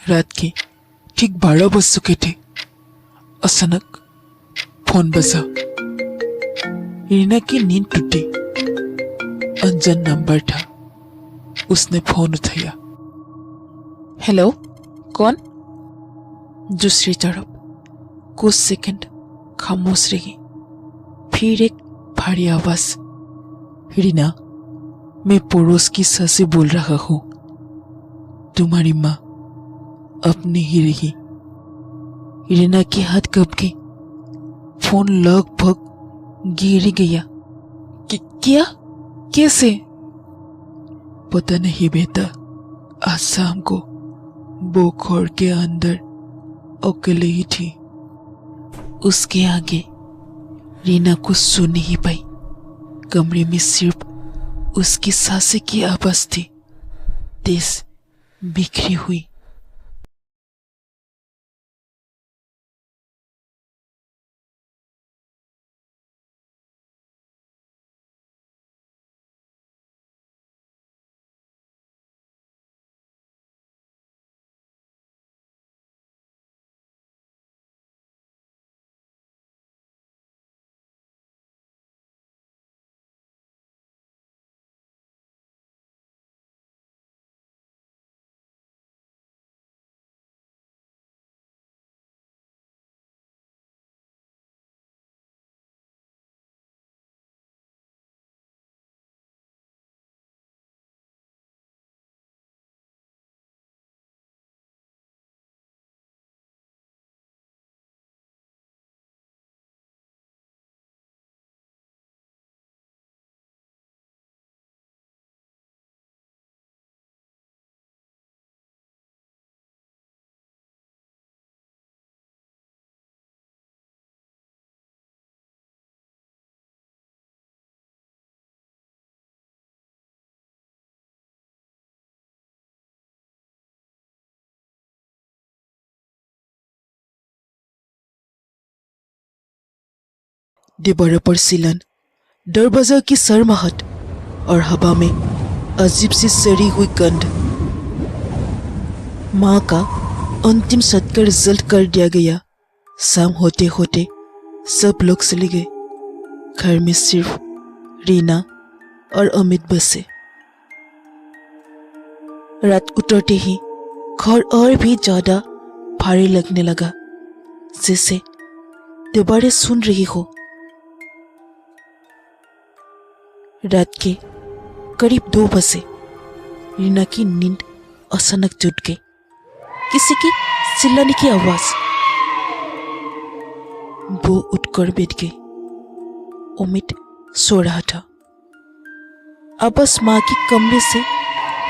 रात के ठीक 12 बज चुके थे। अचानक फोन बजा। रीना की नींद टूटी। अनजान नंबर था। उसने फोन उठाया। हेलो, कौन? दूसरी तरफ कुछ सेकंड खामोश रही। फिर एक भारी आवाज। रीना, मैं पड़ोस की सस बोल रहा हूँ। तुम्हारी माँ अब नहीं रही। रीना के हाथ कब गए। फोन लगभग गिर गया। क्या? कैसे? पता नहीं बेटा। आज शाम को वो घर के अंदर अकेले ही थी। उसके आगे रीना कुछ सुन नहीं पाई। कमरे में सिर्फ उसकी सांसें की आवाज थी, तेज बिखरी हुई। दीवारों पर सिलन, दरवाजा की सरमाहट और हवा में अजीब सी सड़ी हुई गंध। माँ का अंतिम सत्कार जल्द कर दिया गया। शाम होते होते सब लोग चले गए। घर में सिर्फ रीना और अमित बसे। रात उतरते ही घर और भी ज्यादा भारी लगने लगा, जैसे दीवारें सुन रही हो। रात के करीब 2 बजे रीना की नींद अचानक टूट गई। किसी की चिल्लाने की आवाज। वो उठकर बैठ गई। अमित सो रहा था। आवाज माँ के कमरे से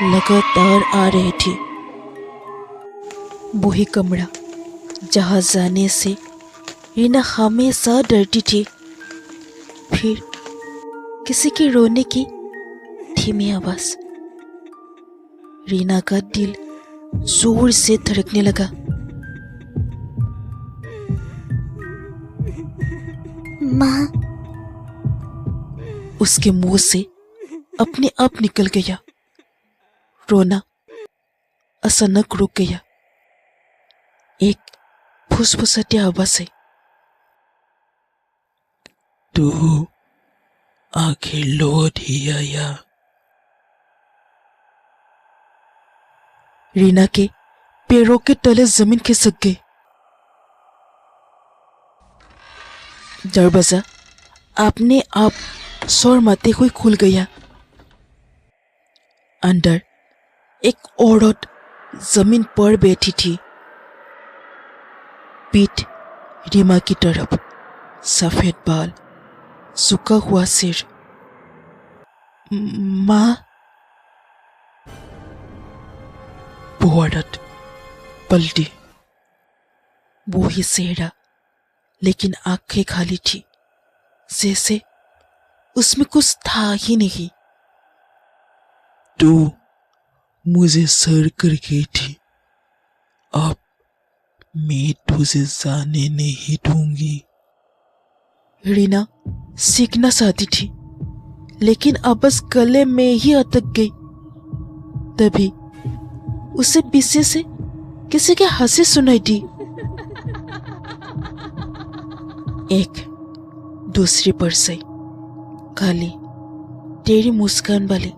लगातार आ रही थी। वही कमरा जहां जाने से रीना हमेशा डरती थी। फिर किसी के रोने की धीमी आवाज। रीना का दिल जोर से धड़कने लगा। माँ। उसके मुंह से अपने आप निकल गया। रोना अचानक रुक गया। एक फुसफुसाती आवाज से, तू आखिर लौट ही आया। रीना के पैरों के तले जमीन खिसक गई। दरवाजा अपने आप शोर मारते हुए खुल गया। अंदर एक औरत जमीन पर बैठी थी, पीठ रीमा की तरफ, सफेद बाल, सूखा हुआ सिर। माँ। वो औरत पलटी। वो ही चेहरा, लेकिन आंखें खाली थी, जैसे उसमें कुछ था ही नहीं। तू मुझे सर कर गई थी, अब मैं तुझे जाने नहीं दूंगी। रीना सीखना चाहती थी, लेकिन अब बस गले में ही अटक गई। तभी उसे पीछे से किसी की हंसी सुनाई दी। एक दूसरी पर से काली तेरी मुस्कान वाली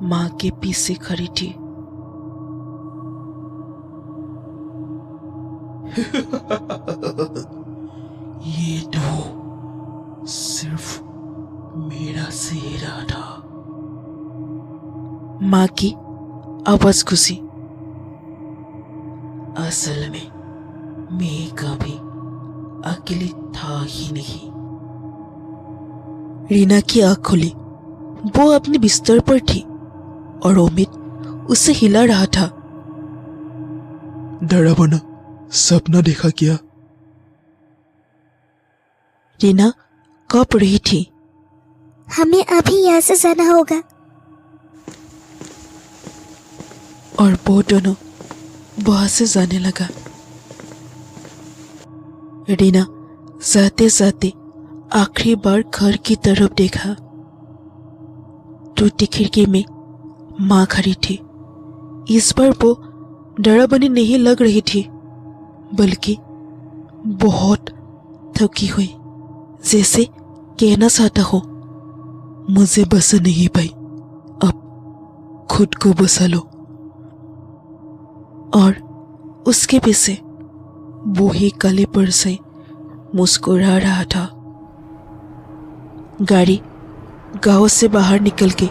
माँ के पीछे खड़ी थी। ये तो सिर्फ मेरा चेहरा था। माँ की आवाज घुसी। असल में मैं कभी अकेली था ही नहीं। रीना की आंख खुली। वो अपने बिस्तर पर थी और अमित उसे हिला रहा था। डरावना सपना देखा क्या? रीना कांप रही थी। हमें अभी यहाँ से जाना होगा। और वो दोनों वहां से जाने लगा। रीना जाते जाते आखिरी बार घर की तरफ देखा। टूटी खिड़की में माँ खड़ी थी। इस बार वो डरावनी नहीं लग रही थी, बल्कि बहुत थकी हुई, जैसे कहना चाहता हो, मुझे बचा नहीं पाई, अब खुद को बचा लो। और उसके पीछे वो ही काले पर से मुस्कुरा रहा था। गाड़ी गांव से बाहर निकल के